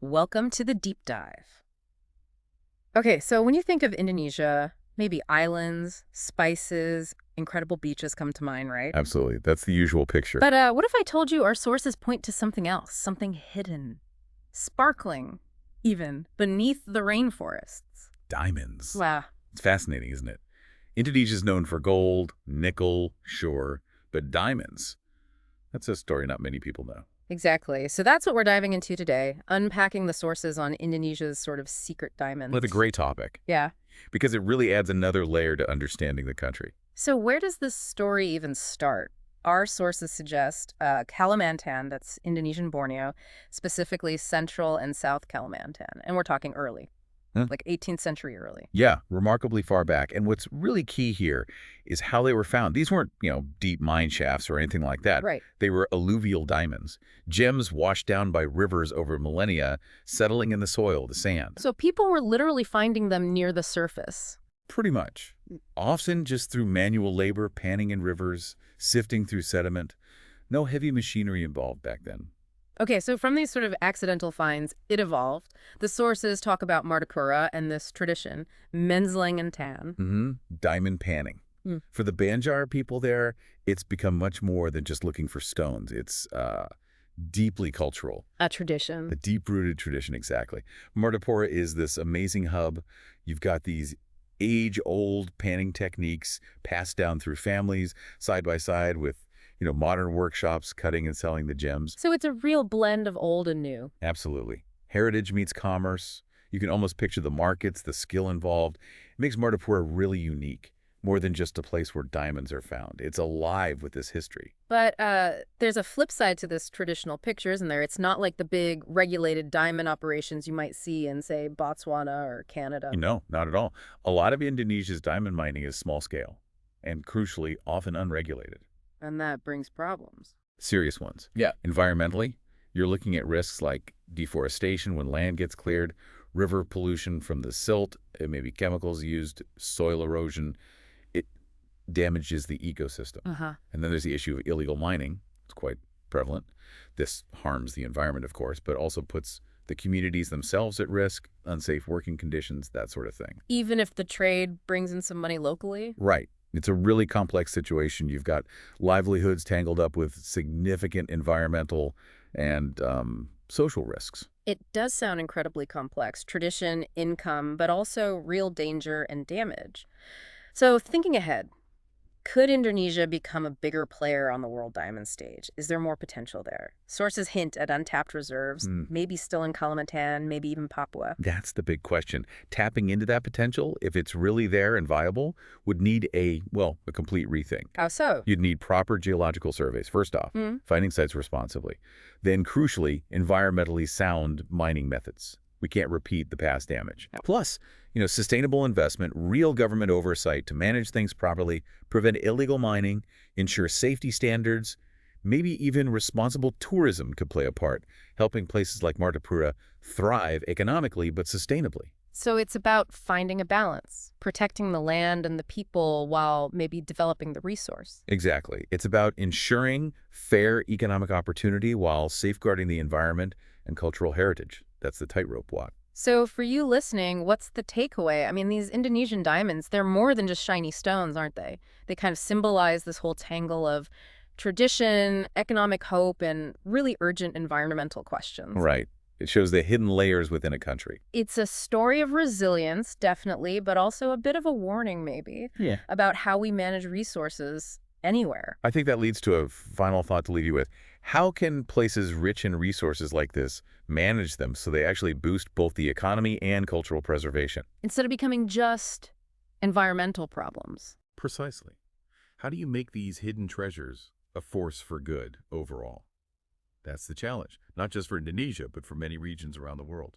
Welcome to the deep dive. Okay, so when you think of Indonesia, maybe islands, spices, incredible beaches come to mind, right? Absolutely. That's the usual picture. But what if I told you our sources point to something else, something hidden, sparkling, even beneath the rainforests? Diamonds. Wow. It's fascinating, isn't it? Indonesia is known for gold, nickel, sure, but diamonds, that's a story not many people know. Exactly. So that's what we're diving into today, unpacking the sources on Indonesia's sort of secret Well, a diamonds. great topic Yeah. because it really adds another layer to understanding the country. So where does this story even start? Our sources suggest Kalimantan, that's Indonesian Borneo, specifically Central and South Kalimantan. And we're talking early, Huh? like 18th century early. Yeah, remarkably far back. And what's really key here is how they were found. These weren't, deep mine shafts or anything like that. Right. They were alluvial diamonds, gems washed down by rivers over millennia, settling in the soil, the sand. So people were literally finding them near the surface. Pretty much. Often just through manual labor, panning in rivers, sifting through sediment. No heavy machinery involved back then. Okay, so from these sort of accidental finds, it evolved. The sources talk about Martapura and this tradition, mensling and tan. Diamond panning. Hmm. For the Banjar people there, it's become much more than just looking for stones. It's deeply cultural. A A tradition. deep-rooted tradition, exactly. Martapura is this amazing hub. You've got these age-old panning techniques passed down through families, side by side with, modern workshops cutting and selling the gems. So it's a real blend of old and new. Absolutely. Heritage meets commerce. You can almost picture the markets, the skill involved. It makes Martapura really unique, more than just a place where diamonds are found. It's alive with this history. But there's a flip side to this traditional picture, isn't there? It's not like the big regulated diamond operations you might see in, say, Botswana or Canada. No, not at all. A lot of Indonesia's diamond mining is small scale and, crucially, often unregulated. And that brings problems. Serious ones. Yeah. Environmentally, you're looking at risks like deforestation when land gets cleared, river pollution from the silt, it may be chemicals used, soil erosion. It damages the ecosystem. Uh-huh. And then there's the issue of illegal mining. It's quite prevalent. This harms the environment, of course, but also puts the communities themselves at risk, unsafe working conditions, that sort of thing. Even if the trade brings in some money locally? Right. It's a really complex situation. You've got livelihoods tangled up with significant environmental and social risks. It does sound incredibly complex. Tradition, income, but also real danger and damage. So thinking ahead, could Indonesia become a bigger player on the world diamond stage? Is there more potential there? Sources hint at untapped reserves, Hmm. maybe still in Kalimantan, maybe even Papua. That's the big question. Tapping into that potential, if it's really there and viable, would need a complete rethink. How so? You'd need proper geological surveys, first off, Hmm. finding sites responsibly. Then, crucially, environmentally sound mining methods. We can't repeat the past damage. Plus, sustainable investment, real government oversight to manage things properly, prevent illegal mining, ensure safety standards, maybe even responsible tourism could play a part, helping places like Martapura thrive economically but sustainably. So it's about finding a balance, protecting the land and the people while maybe developing the resource. Exactly. It's about ensuring fair economic opportunity while safeguarding the environment and cultural heritage. That's the tightrope walk. So for you listening, what's the takeaway? I mean, these Indonesian diamonds, they're more than just shiny stones, aren't they? They kind of symbolize this whole tangle of tradition, economic hope, and really urgent environmental questions. Right. It shows the hidden layers within a country. It's a story of resilience, definitely, but also a bit of a warning, maybe, Yeah. about how we manage resources anywhere. I think that leads to a final thought to leave you with. How can places rich in resources like this manage them so they actually boost both the economy and cultural preservation? Instead of becoming just environmental problems. Precisely. How do you make these hidden treasures a force for good overall? That's the challenge, not just for Indonesia, but for many regions around the world.